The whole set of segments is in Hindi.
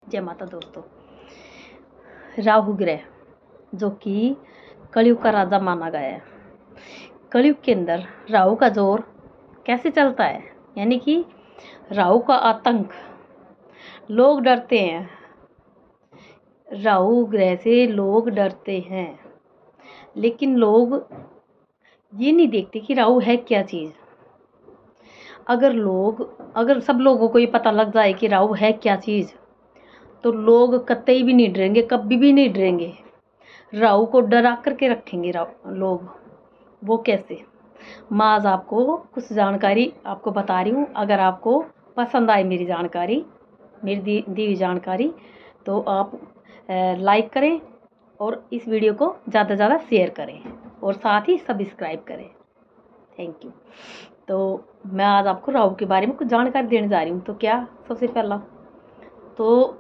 जय माता दोस्तों। राहु ग्रह जो कि कलयुग का राजा माना गया है। कलयुग के अंदर राहु का जोर कैसे चलता है, यानी कि राहु का आतंक, लोग डरते हैं। राहु ग्रह से लोग डरते हैं, लेकिन लोग ये नहीं देखते कि राहु है क्या चीज़। अगर सब लोगों को ये पता लग जाए कि राहु है क्या चीज़, तो लोग कतई भी नहीं डरेंगे, कभी भी नहीं डरेंगे। राहु को डरा करके रखेंगे लोग। वो कैसे? मैं आज आपको कुछ जानकारी आपको बता रही हूँ। अगर आपको पसंद आए मेरी जानकारी, मेरी दी हुई जानकारी, तो आप लाइक करें और इस वीडियो को ज़्यादा से ज़्यादा शेयर करें और साथ ही सब्सक्राइब करें। Thank you. तो मैं आज आपको राहु के बारे में कुछ जानकारी देने जा रही हूँ। तो क्या सबसे पहला तो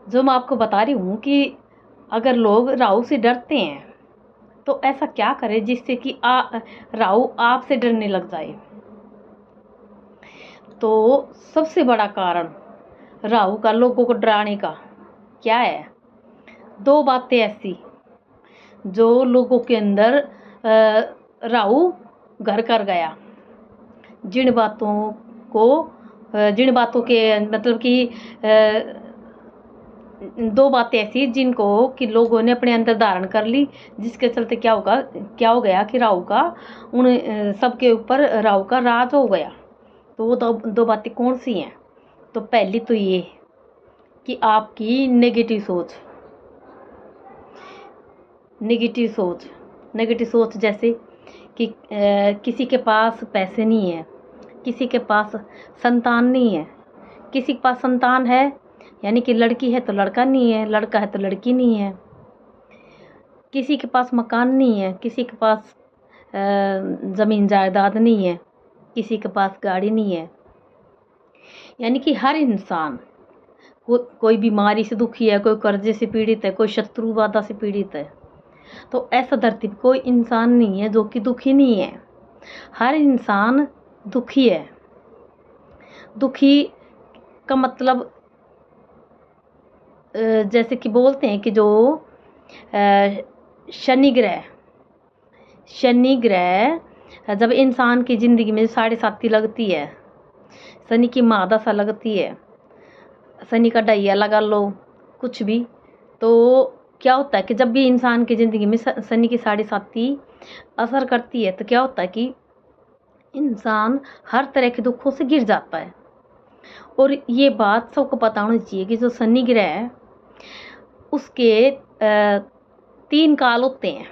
जो मैं आपको बता रही हूँ कि अगर लोग राहु से डरते हैं तो ऐसा क्या करें जिससे कि राहु आपसे डरने लग जाए। तो सबसे बड़ा कारण राहु का लोगों को डराने का क्या है? दो बातें ऐसी जो लोगों के अंदर राहु घर कर गया, जिन बातों के मतलब कि दो बातें ऐसी जिनको कि लोगों ने अपने अंदर धारण कर ली, जिसके चलते क्या हो गया कि राहु का उन सबके ऊपर राहु का राज हो गया। तो वो दो बातें कौन सी हैं? तो पहली तो ये कि आपकी नेगेटिव सोच जैसे कि किसी के पास पैसे नहीं है, किसी के पास संतान नहीं है, किसी के पास संतान है यानी कि लड़की है तो लड़का नहीं है, लड़का है तो लड़की नहीं है, किसी के पास मकान नहीं है, किसी के पास ज़मीन जायदाद नहीं है, किसी के पास गाड़ी नहीं है। यानी कि हर इंसान कोई बीमारी से दुखी है, कोई कर्जे से पीड़ित है, कोई शत्रु बाधा से पीड़ित है। तो ऐसा धरती पर कोई इंसान नहीं है जो कि दुखी नहीं है। हर इंसान दुखी है। दुखी का मतलब जैसे कि बोलते हैं कि जो शनि ग्रह जब इंसान की ज़िंदगी में 7.5 लगती है, शनि की महादशा लगती है, शनि का ढैया लगा लो कुछ भी, तो क्या होता है कि जब भी इंसान की ज़िंदगी में शनि की 7.5 असर करती है, तो क्या होता है कि इंसान हर तरह के दुखों से घिर जाता है। और ये बात सबको पता होनी चाहिए कि जो शनि ग्रह है उसके 3 काल होते हैं,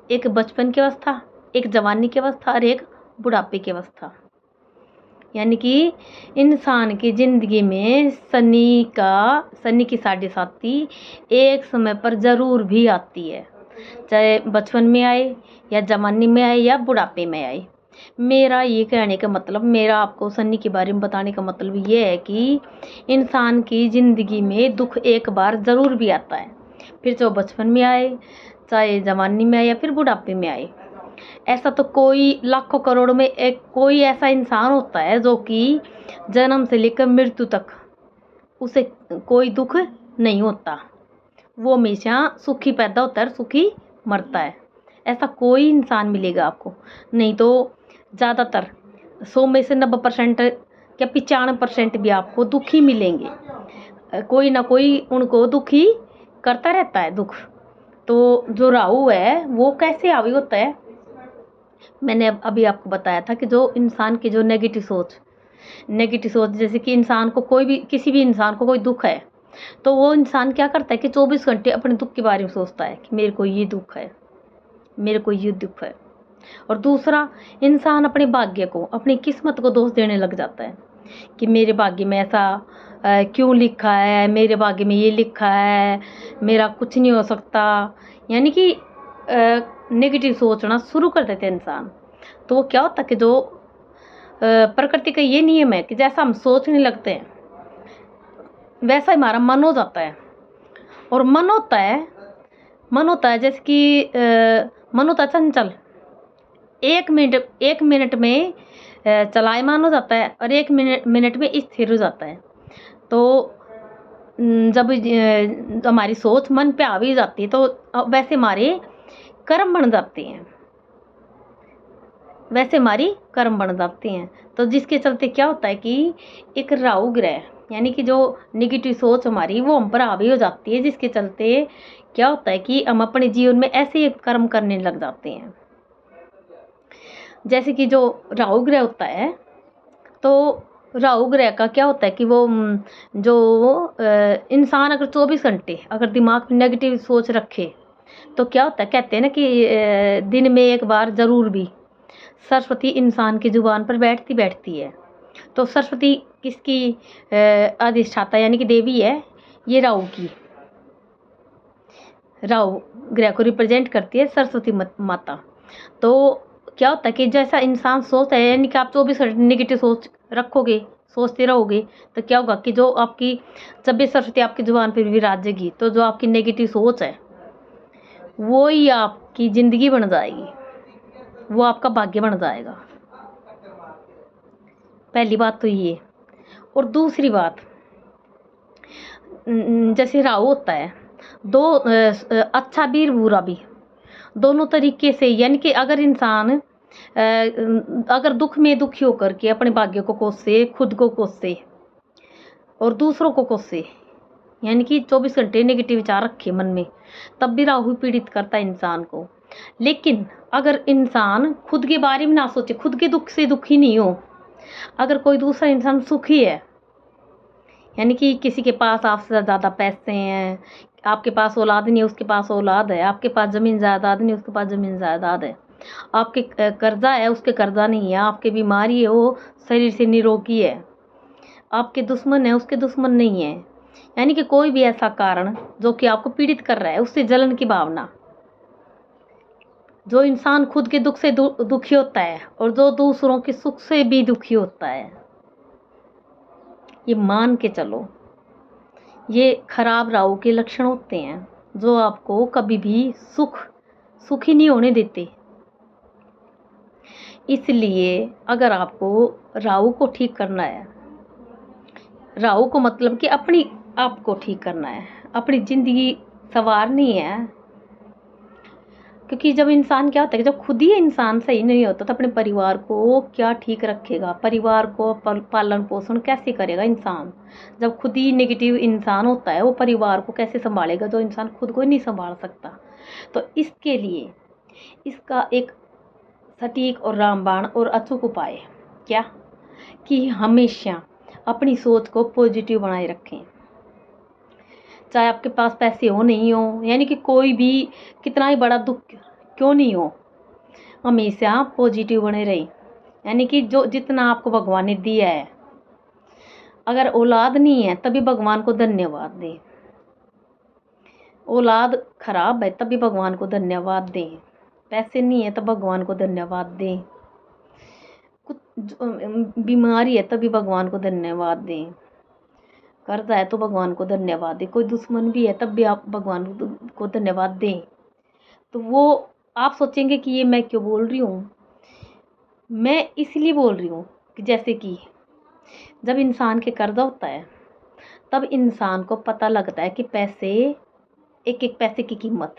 एक बचपन की अवस्था, एक जवानी की अवस्था और एक बुढ़ापे की अवस्था। यानी कि इंसान की ज़िंदगी में शनि की 7.5 एक समय पर ज़रूर भी आती है, चाहे बचपन में आए या जवानी में आए या बुढ़ापे में आए। मेरा ये कहने का मतलब, मेरा आपको शनि के बारे में बताने का मतलब ये है कि इंसान की ज़िंदगी में दुख एक बार ज़रूर भी आता है, फिर चाहे बचपन में आए, चाहे जवानी में आए या फिर बुढ़ापे में आए। ऐसा तो कोई लाखों करोड़ में एक कोई ऐसा इंसान होता है जो कि जन्म से लेकर मृत्यु तक उसे कोई दुख नहीं होता। वो हमेशा सुखी पैदा होता है और सुखी मरता है। ऐसा कोई इंसान मिलेगा आपको नहीं। तो ज़्यादातर 100 में से 90% या 95% भी आपको दुखी मिलेंगे। कोई ना कोई उनको दुखी करता रहता है दुख। तो जो राहु है वो कैसे हावी होता है? मैंने अभी आपको बताया था कि जो इंसान की जो नेगेटिव सोच जैसे कि इंसान को किसी भी इंसान को कोई दुख है, तो वो इंसान क्या करता है कि 24 घंटे अपने दुख के बारे में सोचता है कि मेरे को ये दुख है, मेरे को ये दुख है। और दूसरा, इंसान अपने भाग्य को, अपनी किस्मत को दोष देने लग जाता है कि मेरे भाग्य में ऐसा क्यों लिखा है, मेरे भाग्य में ये लिखा है, मेरा कुछ नहीं हो सकता। यानी कि नेगेटिव सोचना शुरू कर देते हैं इंसान। तो वो क्या होता है कि जो प्रकृति का ये नियम है कि जैसा हम सोचने लगते हैं वैसा हमारा मन हो जाता है। और मन होता है जैसे कि मन होता है चंचल। 1 मिनट में चलायमान हो जाता है और 1 मिनट में स्थिर हो जाता है। तो जब हमारी सोच मन पे हावी हो जाती है तो वैसे हमारे कर्म बन जाते हैं, वैसे हमारी कर्म बन जाते हैं। तो जिसके चलते क्या होता है कि एक राहु ग्रह यानी कि जो निगेटिव सोच हमारी वो हम पर हावी हो जाती है, जिसके चलते क्या होता है कि हम अपने जीवन में ऐसे कर्म करने लग जाते हैं। जैसे कि जो राहु ग्रह होता है, तो राहु ग्रह का क्या होता है कि वो जो इंसान अगर 24 घंटे अगर दिमाग में नेगेटिव सोच रखे तो क्या होता है, कहते हैं ना कि दिन में एक बार जरूर भी सरस्वती इंसान की जुबान पर बैठती है। तो सरस्वती किसकी अधिष्ठाता यानी कि देवी है, ये राहु की, राहु ग्रह को रिप्रेजेंट करती है सरस्वती माता। तो क्या होता है कि जैसा इंसान सोचता है यानी कि आप 24 घंटे निगेटिव सोच रखोगे, सोचते रहोगे, तो क्या होगा कि जो आपकी जब भी सरस्वती आपकी जुबान पर विराजेगी तो जो आपकी नेगेटिव सोच है वो ही आपकी ज़िंदगी बन जाएगी, वो आपका भाग्य बन जाएगा। पहली बात तो ये। और दूसरी बात, जैसे राहु होता है दो अच्छा भी बुरा भी, दोनों तरीके से, यानी कि अगर इंसान अगर दुख में दुखी होकर के अपने भाग्य को कोसे, खुद को कोसे और दूसरों को कोसे, यानी कि 24 घंटे नेगेटिव विचार रखे मन में, तब भी राहु पीड़ित करता है इंसान को। लेकिन अगर इंसान खुद के बारे में ना सोचे, खुद के दुख से दुखी नहीं हो, अगर कोई दूसरा इंसान सुखी है, यानी कि किसी के पास आपसे ज़्यादा पैसे हैं, आपके पास औलाद नहीं है उसके पास औलाद है, आपके पास ज़मीन जायदाद नहीं उसके पास ज़मीन जायदाद है, आपके कर्जा है उसके कर्जा नहीं है, आपके बीमारी है वो शरीर से निरोगी है, आपके दुश्मन है उसके दुश्मन नहीं है, यानी कि कोई भी ऐसा कारण जो कि आपको पीड़ित कर रहा है, उससे जलन की भावना, जो इंसान खुद के दुख से दुखी होता है और जो दूसरों के सुख से भी दुखी होता है, ये मान के चलो ये खराब राहु के लक्षण होते हैं, जो आपको कभी भी सुखी नहीं होने देते। इसलिए अगर आपको राहु को ठीक करना है, राहु को मतलब कि अपनी आप को ठीक करना है, अपनी ज़िंदगी संवारनी है, क्योंकि जब इंसान क्या होता है कि जब खुद ही इंसान सही नहीं होता तो अपने परिवार को क्या ठीक रखेगा, परिवार को पालन पोषण कैसे करेगा इंसान। जब खुद ही नेगेटिव इंसान होता है वो परिवार को कैसे संभालेगा, जो इंसान खुद को नहीं संभाल सकता। तो इसके लिए इसका एक सटीक और रामबाण और अचूक उपाय क्या, कि हमेशा अपनी सोच को पॉजिटिव बनाए रखें, चाहे आपके पास पैसे हो नहीं हो, यानी कि कोई भी कितना ही बड़ा दुख क्यों नहीं हो, हमेशा पॉजिटिव बने रहें। यानी कि जो जितना आपको भगवान ने दिया है, अगर औलाद नहीं है तभी भगवान को धन्यवाद दें, औलाद खराब है तभी भगवान को धन्यवाद दें, पैसे नहीं है तो भगवान को धन्यवाद दें, कुछ बीमारी है तभी भगवान को धन्यवाद दें, कर्जा है तो भगवान को धन्यवाद दें, कोई दुश्मन भी है तब भी आप भगवान को धन्यवाद दें। तो वो आप सोचेंगे कि ये मैं क्यों बोल रही हूँ, मैं इसलिए बोल रही हूँ कि जैसे कि जब इंसान के कर्जा होता है तब इंसान को पता लगता है कि पैसे, एक एक पैसे की कीमत,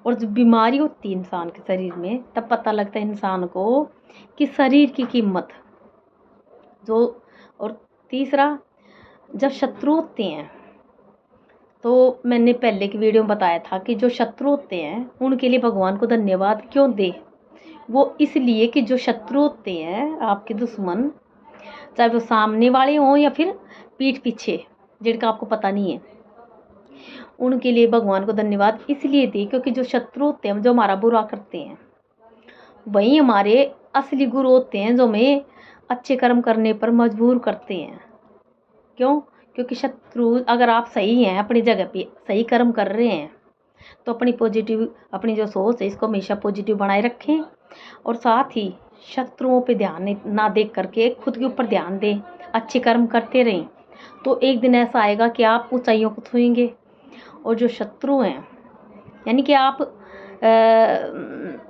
और जब बीमारी होती है इंसान के शरीर में तब पता लगता है इंसान को कि शरीर की कीमत जो। और तीसरा, जब शत्रु होते हैं, तो मैंने पहले की वीडियो में बताया था कि जो शत्रु होते हैं उनके लिए भगवान को धन्यवाद क्यों दे, वो इसलिए कि जो शत्रु होते हैं आपके दुश्मन, चाहे वो सामने वाले हों या फिर पीठ पीछे जिनका आपको पता नहीं है, उनके लिए भगवान को धन्यवाद इसलिए दे क्योंकि जो शत्रु होते हैं जो हमारा बुरा करते हैं वही हमारे असली गुरु होते हैं, जो हमें अच्छे कर्म करने पर मजबूर करते हैं। क्यों? क्योंकि शत्रु, अगर आप सही हैं, अपनी जगह पे सही कर्म कर रहे हैं, तो अपनी जो सोच है इसको हमेशा पॉजिटिव बनाए रखें, और साथ ही शत्रुओं पे ध्यान ना देख करके खुद के ऊपर ध्यान दें, अच्छे कर्म करते रहें, तो एक दिन ऐसा आएगा कि आप ऊंचाइयों को छुएंगे। और जो शत्रु हैं, यानी कि आप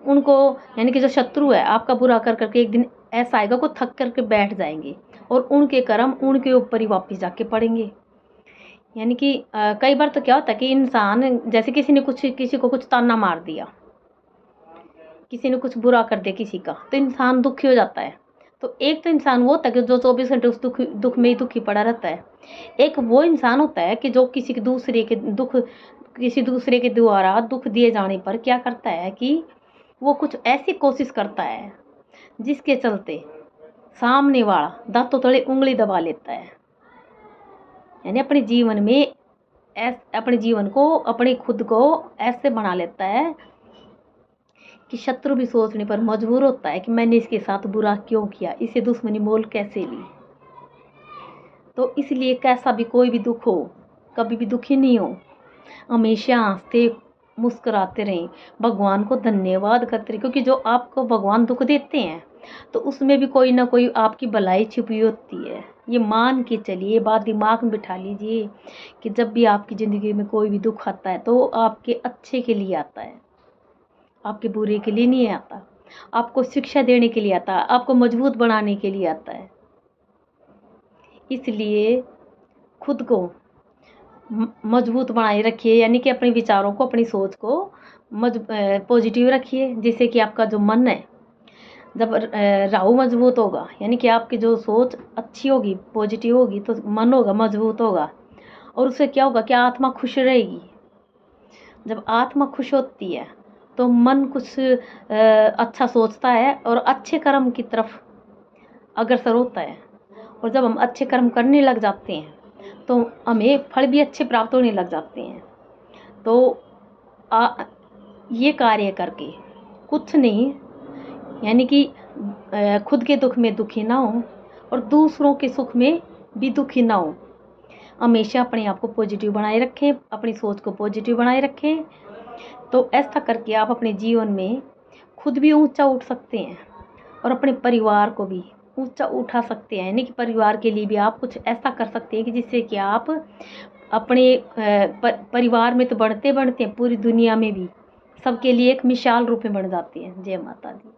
उनको, यानी कि जो शत्रु है आपका बुरा कर करके एक दिन ऐसा आएगा को थक करके बैठ जाएंगे, और उनके कर्म उनके ऊपर ही वापिस जाके पड़ेंगे। यानी कि कई बार तो क्या होता है कि इंसान, जैसे किसी को कुछ ताना मार दिया, किसी ने कुछ बुरा कर दिया किसी का, तो इंसान दुखी हो जाता है। तो एक तो इंसान वो होता है कि जो 24 घंटे उस दुख में ही दुखी पड़ा रहता है। एक वो इंसान होता है कि जो किसी दूसरे के द्वारा दुख दिए जाने पर क्या करता है कि वो कुछ ऐसी कोशिश करता है जिसके चलते सामने वाला दांतों तले उंगली दबा लेता है। यानी अपने जीवन को, अपने खुद को ऐसे बना लेता है कि शत्रु भी सोचने पर मजबूर होता है कि मैंने इसके साथ बुरा क्यों किया, इसे दुश्मनी मोल कैसे ली। तो इसलिए कैसा भी कोई भी दुख हो, कभी भी दुखी नहीं हो, हमेशा हंसते मुस्कुराते रहें, भगवान को धन्यवाद करते रहें, क्योंकि जो आपको भगवान दुख देते हैं तो उसमें भी कोई ना कोई आपकी भलाई छिपी होती है। ये मान के चलिए, ये बात दिमाग में बिठा लीजिए कि जब भी आपकी ज़िंदगी में कोई भी दुख आता है तो आपके अच्छे के लिए आता है, आपके बुरे के लिए नहीं आता। आपको शिक्षा देने के लिए आता है, आपको मजबूत बनाने के लिए आता है। इसलिए खुद को मजबूत बनाए रखिए, यानी कि अपने विचारों को, अपनी सोच को पॉजिटिव रखिए, जिससे कि आपका जो मन है, जब राहु मजबूत होगा, यानी कि आपकी जो सोच अच्छी होगी, पॉजिटिव होगी, तो मन होगा मजबूत होगा, और उससे क्या होगा कि आत्मा खुश रहेगी। जब आत्मा खुश होती है तो मन कुछ अच्छा सोचता है और अच्छे कर्म की तरफ अग्रसर होता है। और जब हम अच्छे कर्म करने लग जाते हैं तो हमें फल भी अच्छे प्राप्त होने लग जाते हैं। तो ये कार्य करके कुछ नहीं, यानी कि खुद के दुख में दुखी ना हो और दूसरों के सुख में भी दुखी ना हो। हमेशा अपने आप को पॉजिटिव बनाए रखें, अपनी सोच को पॉजिटिव बनाए रखें। तो ऐसा करके आप अपने जीवन में खुद भी ऊंचा उठ सकते हैं और अपने परिवार को भी ऊंचा उठा सकते हैं। यानी कि परिवार के लिए भी आप कुछ ऐसा कर सकते हैं कि जिससे कि आप अपने परिवार में तो बढ़ते बढ़ते पूरी दुनिया में भी सबके लिए एक मिसाल रूप में बन जाते हैं। जय माता दी।